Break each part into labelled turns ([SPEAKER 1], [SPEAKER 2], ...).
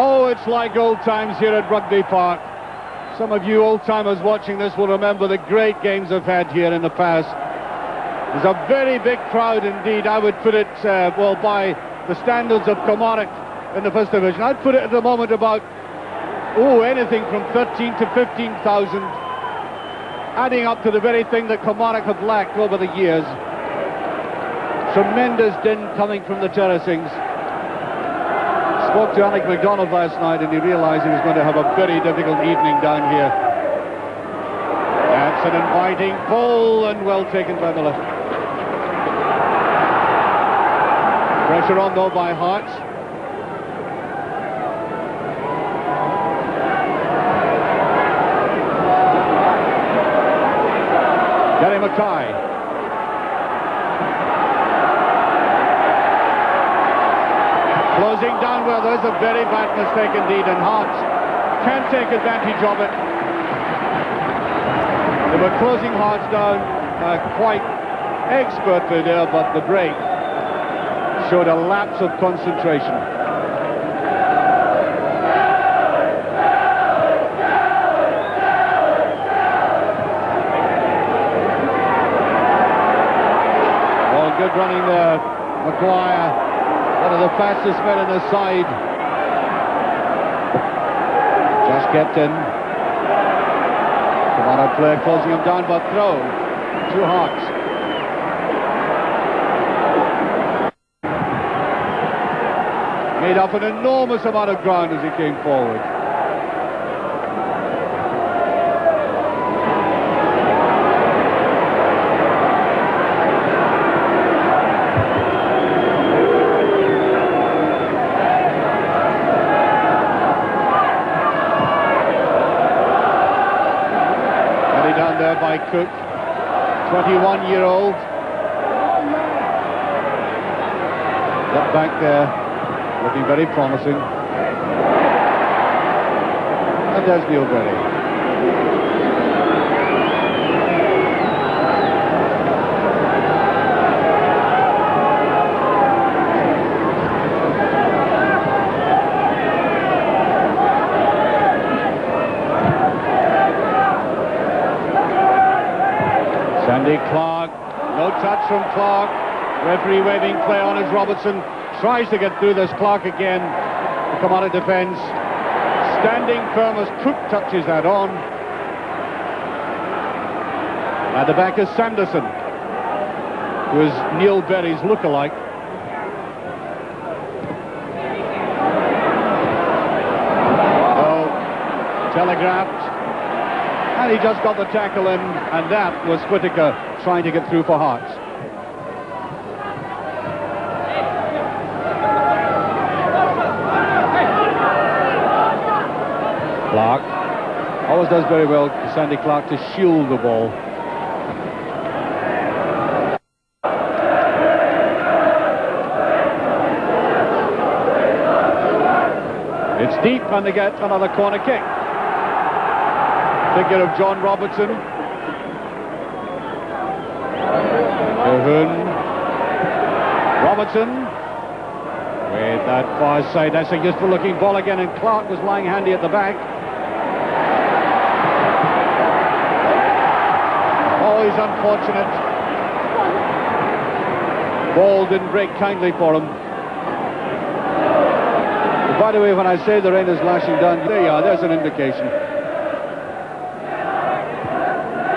[SPEAKER 1] Oh, it's like old times here at Rugby Park. Some of you old-timers watching this will remember the great games I've had here in the past. There's a very big crowd indeed. I would put it, well, by the standards of Kilmarnock in the First Division, I'd put it at the moment about, anything from 13 to 15,000, adding up to the very thing that Kilmarnock have lacked over the years. Tremendous din coming from the terracings. Spoke to Alec MacDonald last night and he realised he was going to have a very difficult evening down here. That's an inviting pull and well taken by Miller. Pressure on though by Hearts. Gary Mackay. Closing down well, there's a very bad mistake indeed, and Hearts can't take advantage of it. They were closing Hearts down quite expertly there, but the break showed a lapse of concentration. Well, good running there, Maguire. One of the fastest men on the side. Just kept in. Kilmarnock player closing him down, but throw to Hearts. Made up an enormous amount of ground as he came forward. By Cook, 21-year-old. Got back there, looking very promising. And there's Neil Berry. Sandy Clark, no touch from Clark. Referee waving play on as Robertson tries to get through this. Clark again to come out of defence. Standing firm as Cook touches that on. At the back is Sanderson, who is Neil Berry's lookalike. Oh, telegraphed. And he just got the tackle in, and that was Whittaker trying to get through for Hearts. Clark always does very well, Sandy Clark, to shield the ball. It's deep and they get another corner kick. Figure of John Robertson. Robertson with that far side. That's a useful looking ball again, and Clark was lying handy at the back. Oh, he's unfortunate. Ball didn't break kindly for him. But by the way, when I say the rain is lashing down, there you are, there's an indication.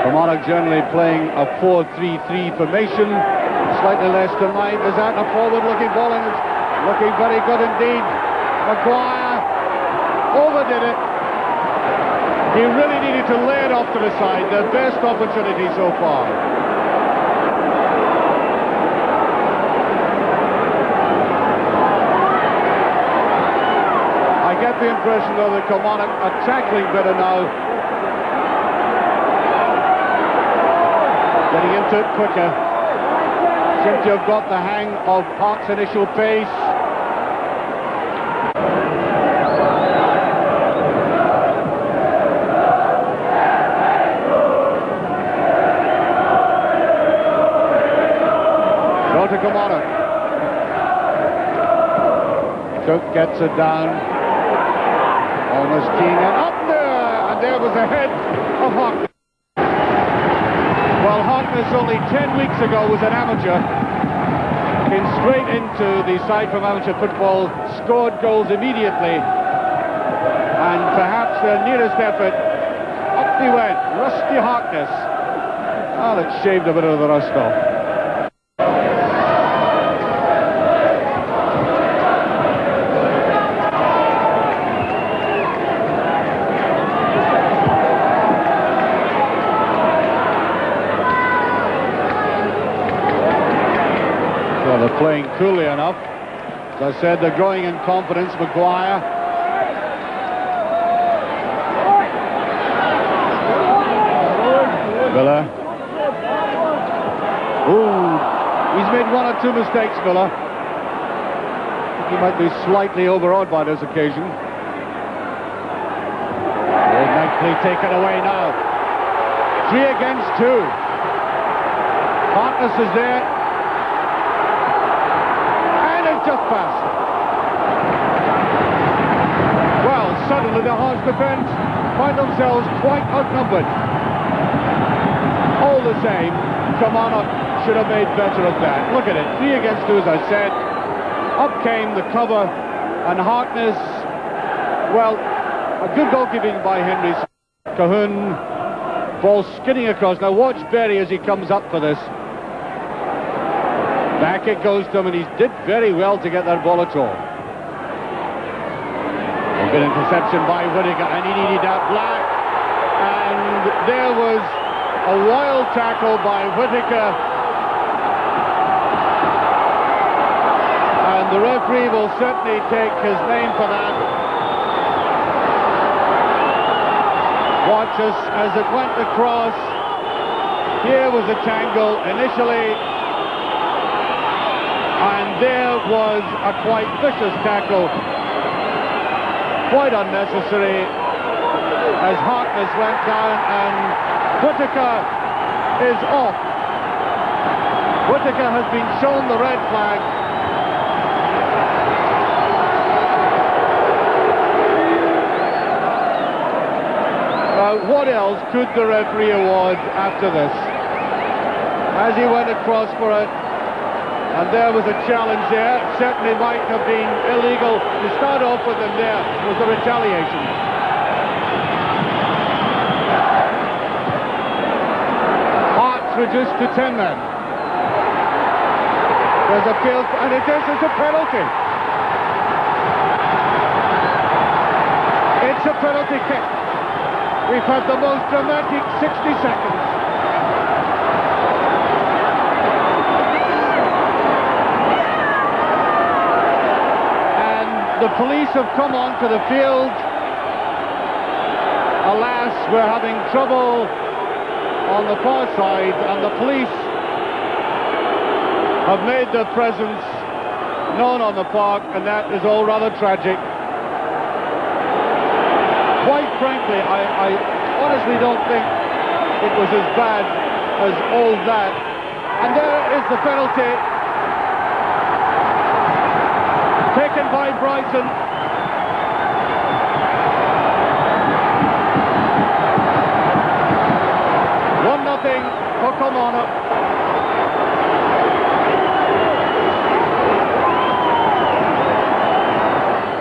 [SPEAKER 1] Kilmarnock generally playing a 4-3-3 formation, slightly less tonight. Is that a forward-looking ball? And it's looking very good indeed. Maguire overdid it. He really needed to lay it off to the side. Their best opportunity so far. I get the impression, though, that Kilmarnock are tackling better now. Getting into it quicker. Seem to have got the hang of Park's initial pace. Go to Kilmarnock. Cook gets it down. Thomas Keane, and up there, and there was a head of Harkness. Well, Harkness only 10 weeks ago was an amateur, came straight into the side from amateur football, scored goals immediately, and perhaps their nearest effort, up he went, Rusty Harkness. Oh, that shaved a bit of the rust off. Well, they're playing coolly enough. As I said, they're growing in confidence. Maguire. Miller. Ooh, he's made one or two mistakes, Miller. He might be slightly overawed by this occasion. Nicely taken away now. 3 against 2. Harkness is there. Just passed. Well, suddenly the Hearts defence find themselves quite outnumbered. All the same, Kilmarnock should have made better of that. Look at it, 3 against 2 as I said. Up came the cover, and Harkness, well, a good goalkeeping by Henry. Cahoon, ball skidding across. Now watch Berry as he comes up for this. Back it goes to him, and he did very well to get that ball at all. A good interception by Whittaker, and he needed that black. And there was a wild tackle by Whittaker. And the referee will certainly take his name for that. Watch us as it went across. Here was a tangle initially. And there was a quite vicious tackle, quite unnecessary, as Harkness went down, and Whittaker is off. Whittaker has been shown the red flag. What else could the referee award after this? As he went across for it, and there was a challenge there. It certainly might have been illegal to start off with, and there was the retaliation. Hearts reduced to 10 men. There's a field, and it is a penalty. It's a penalty kick. We've had the most dramatic 60 seconds. The police have come onto the field. Alas, we're having trouble on the far side, and the police have made their presence known on the park, and that is all rather tragic. Quite frankly, I honestly don't think it was as bad as all that. And there is the penalty. Taken by Brighton. 1-0 for Kilmarnock.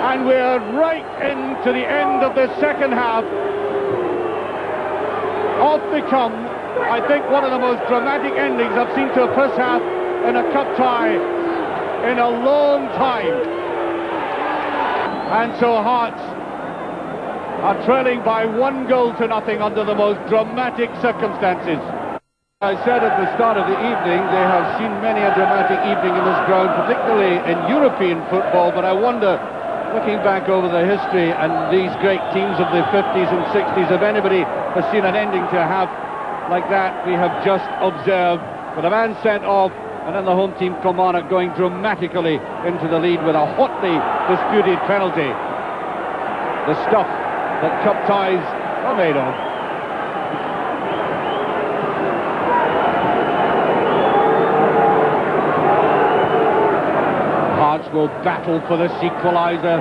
[SPEAKER 1] And we're right into the end of the second half. Off they come. I think one of the most dramatic endings I've seen to a first half in a cup tie in a long time. And so Hearts are trailing by 1-0 under the most dramatic circumstances. I said at the start of the evening, they have seen many a dramatic evening in this ground, particularly in European football, but I wonder, looking back over the history and these great teams of the 50s and 60s, if anybody has seen an ending to a half like that we have just observed, with a man sent off, and then the home team Kilmarnock going dramatically into the lead with a hotly disputed penalty. The stuff that cup ties are made of. Hearts will battle for this equaliser.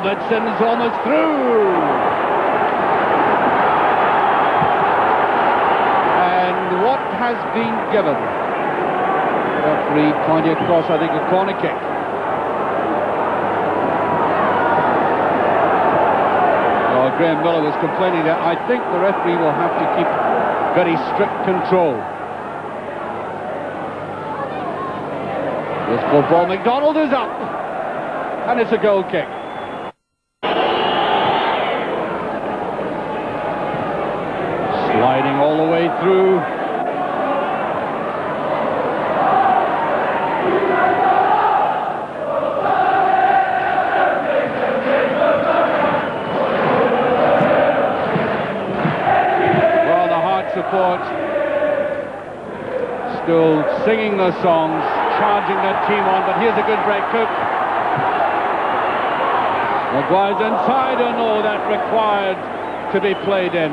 [SPEAKER 1] Robertson's almost through. And what has been given? Referee pointing across, I think, a corner kick. Oh, Graham Miller was complaining that I think the referee will have to keep very strict control. This football, McDonald is up, and it's a goal kick. Sliding all the way through. Well, the Hearts support still singing the songs, charging their team on, but here's a good break. Cook. Maguire's inside, and oh, that required to be played in.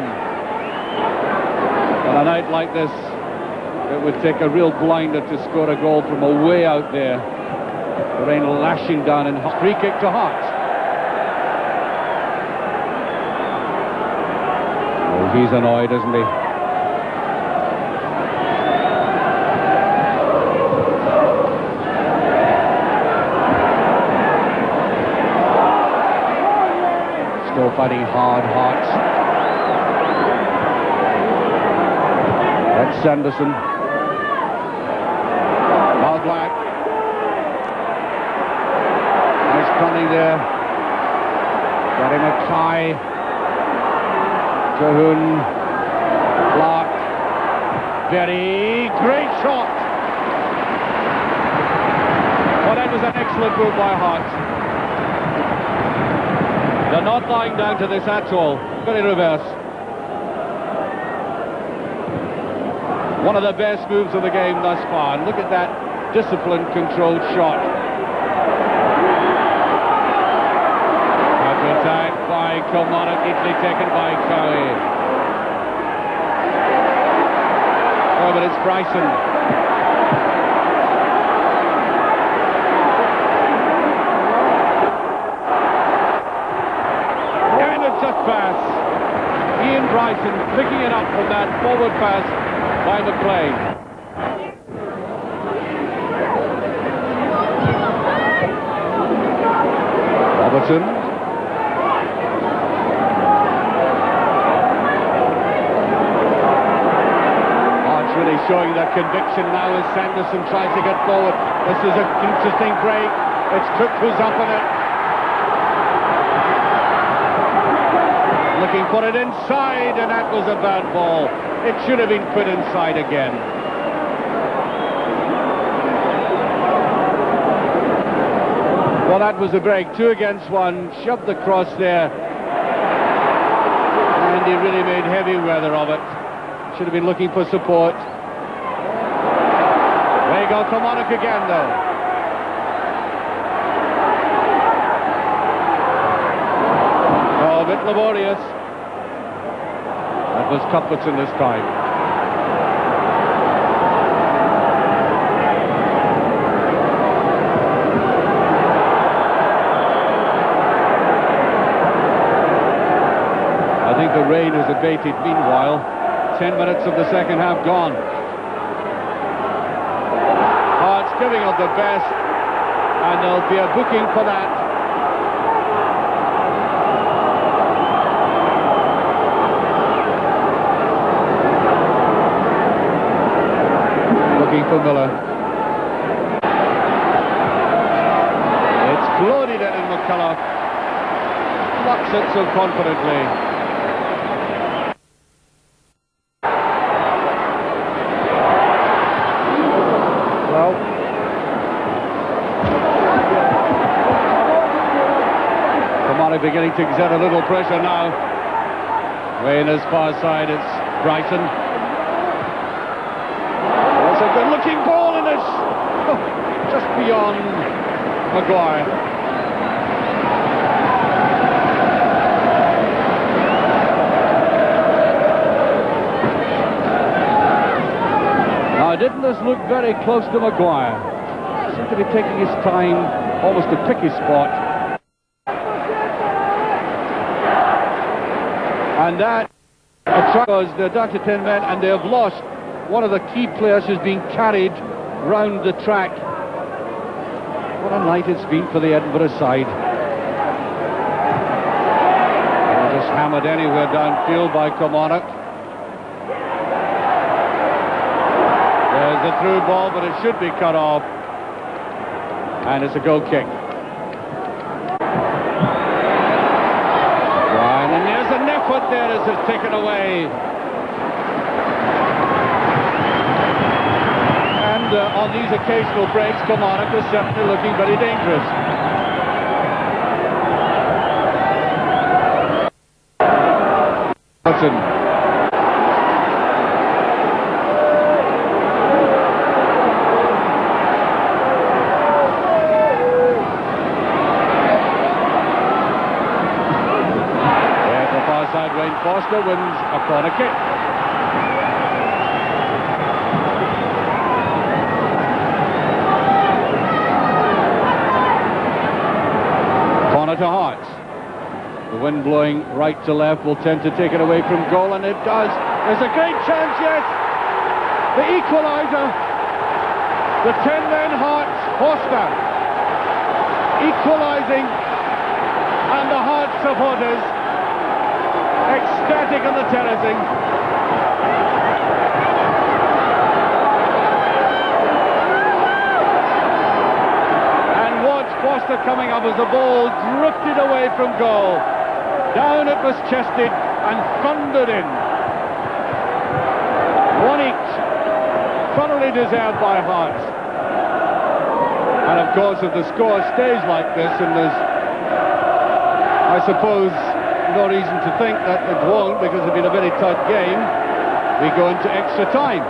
[SPEAKER 1] On a night like this, it would take a real blinder to score a goal from way out there. The rain lashing down, and free kick to Hearts. Oh, he's annoyed, isn't he? Still fighting hard, Hearts. That's Sanderson. Now Black. Nice running there. Got him a tie. Cahoon. Clark. Very great shot. Well, that was an excellent move by Hearts. They're not lying down to this at all. Very reverse. One of the best moves of the game thus far. And look at that disciplined, controlled shot. Counter attack by Kilmarnock, neatly taken by Killie. Oh, but it's Bryson. Pass. Ian Bryson picking it up from that forward pass by McLean. Robertson. Hearts really showing their conviction now as Sanderson tries to get forward. This is an interesting break. It's Cook who's up on it. Looking for it inside, and that was a bad ball. It should have been put inside again. Well, that was a break. 2 against 1. Shoved the cross there. And he really made heavy weather of it. Should have been looking for support. There you go, Kilmarnock again, though. Oh, a bit laborious. That was Cuthbertson this time. I think the rain has abated meanwhile. 10 minutes of the second half gone. Hearts giving up the best, and there'll be a booking for that. For Miller. It's floated in, and McCullough plucks it so confidently. Well, Kilmarnock beginning to exert a little pressure now. Way in his far side, it's Bryson. A good-looking ball, and it's just beyond Maguire. Now, didn't this look very close to Maguire? Seemed to be taking his time, almost to pick his spot. And that because they're down to 10 men and they have lost one of the key players who's been carried round the track. What a night it's been for the Edinburgh side. They're just hammered anywhere downfield by Kilmarnock. There's the through ball, but it should be cut off. And it's a goal kick. And there's an effort there as it's taken away. And on these occasional breaks, Kilmarnock is certainly looking very dangerous. Hudson. Wayne Foster wins a corner kick. Corner to Hearts. The wind blowing right to left will tend to take it away from goal, and it does. There's a great chance, yes! The equaliser. The 10-men Hearts, Foster. Equalising, and the Hearts supporters ecstatic on the terracing. And watch Foster coming up as the ball drifted away from goal. Down it was chested and thundered in. One each, thoroughly deserved by Hearts. And of course, if the score stays like this, and there's, I suppose, no reason to think that it won't, because it's been a very tight game, we go into extra time.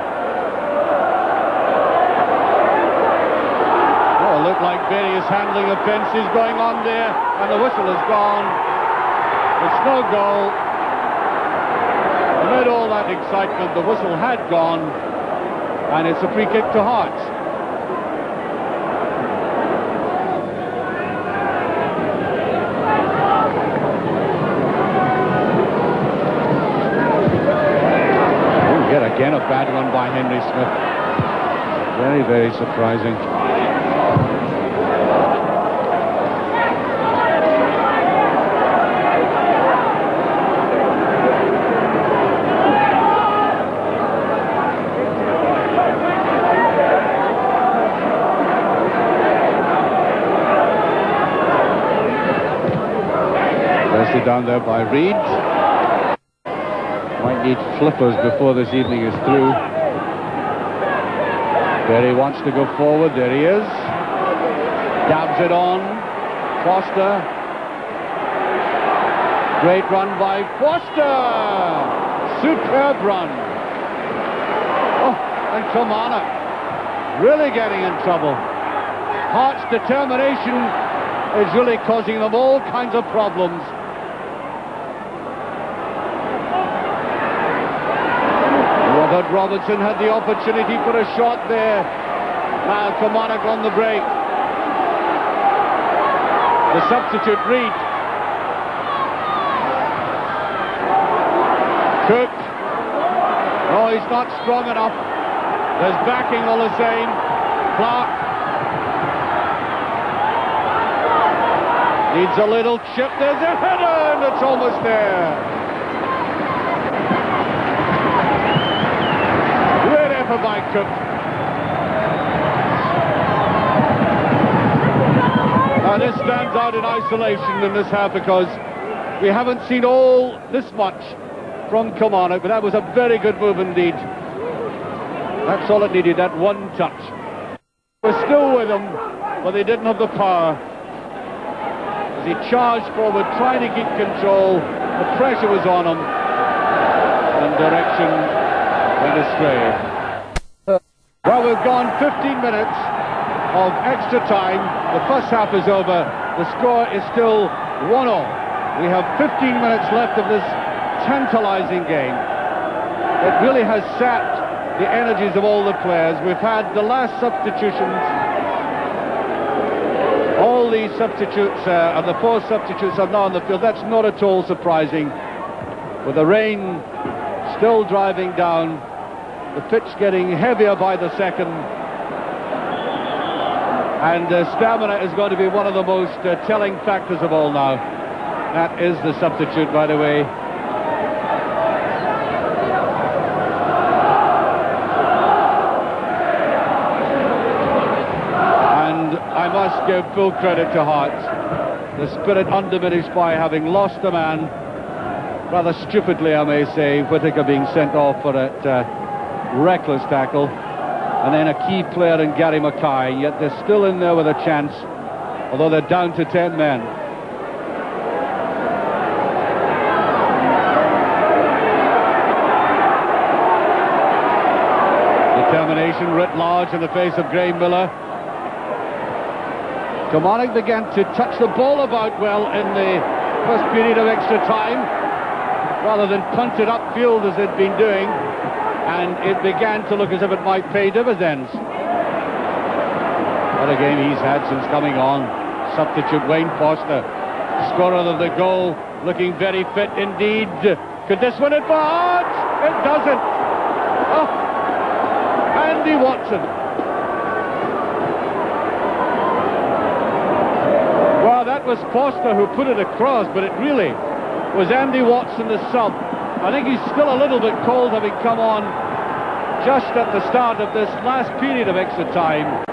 [SPEAKER 1] Oh, look like various handling of fences going on there, and the whistle is gone. It's no goal. Amid all that excitement, the whistle had gone, and it's a free kick to Hearts. Again, a bad one by Henry Smith. Very, very surprising. Pressed down there by Reed. Might need flippers before this evening is through. Berry wants to go forward. There he is. Dabs it on. Foster. Great run by Foster. Superb run. Oh, and Kilmarnock really getting in trouble. Hearts' determination is really causing them all kinds of problems. But Robertson had the opportunity for a shot there. Now Kilmarnock on the break. The substitute Reed. Cook. Oh, he's not strong enough. There's backing all the same. Clark. Needs a little chip. There's a header, and it's almost there. By Cook. Now this stands out in isolation in this half because we haven't seen all this much from Kilmarnock, but that was a very good move indeed. That's all it needed, that one touch. We're still with them, but they didn't have the power. As he charged forward, trying to keep control, the pressure was on him, and direction went astray. Well, we've gone 15 minutes of extra time. The first half is over. The score is still 1-1. We have 15 minutes left of this tantalizing game. It really has sapped the energies of all the players. We've had the last substitutions. All these substitutes, and the 4 substitutes are now on the field. That's not at all surprising. with the rain still driving down, the pitch getting heavier by the second, and stamina is going to be one of the most telling factors of all now. That is the substitute, by the way. And I must give full credit to Hearts. The spirit undiminished by having lost a man, rather stupidly I may say, Whittaker being sent off for that reckless tackle, and then a key player in Gary Mackay, yet they're still in there with a chance, although they're down to 10 men. Determination writ large in the face of Graham Miller. Kilmarnock began to touch the ball about well in the first period of extra time, rather than punt it upfield as they'd been doing, and it began to look as if it might pay dividends. What a game he's had since coming on. Substitute Wayne Foster, scorer of the goal, looking very fit indeed. Could this win it for Hearts? It doesn't. Oh, Andy Watson. Well, that was Foster who put it across, but it really was Andy Watson, the sub. I think he's still a little bit cold, having come on just at the start of this last period of extra time.